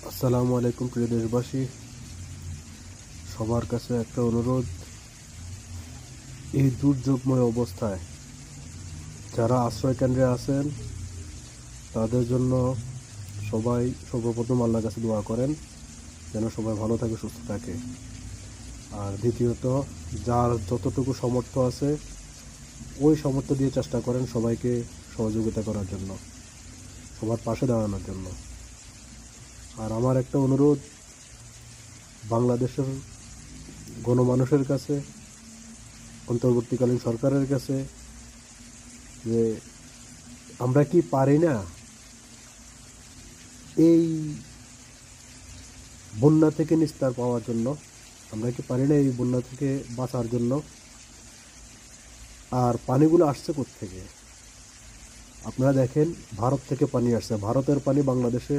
আসসালামু আলাইকুম প্রিয় দেশবাসী, সবার কাছে একটা অনুরোধ। এই দুর্যোগময় অবস্থায় যারা আশ্রয় কেন্দ্রে আছেন তাদের জন্য সবাই সর্বপ্রথম আল্লাহর কাছে দোয়া করেন যেন সবাই ভালো থাকে, সুস্থ থাকে। আর দ্বিতীয়ত, যার যতটুকু সামর্থ্য আছে ওই সামর্থ্য দিয়ে চেষ্টা করেন সবাইকে সহযোগিতা করার জন্য, সবার পাশে দাঁড়ানোর জন্য। আর আমার একটা অনুরোধ বাংলাদেশের গণমানুষের কাছে, অন্তর্বর্তীকালীন সরকারের কাছে, যে আমরা কি পারি না এই বন্যা থেকে নিস্তার পাওয়ার জন্য? আমরা কি পারি না এই বন্যা থেকে বাঁচার জন্য? আর পানিগুলো আসছে কোত্থেকে? আপনারা দেখেন, ভারত থেকে পানি আসছে, ভারতের পানি বাংলাদেশে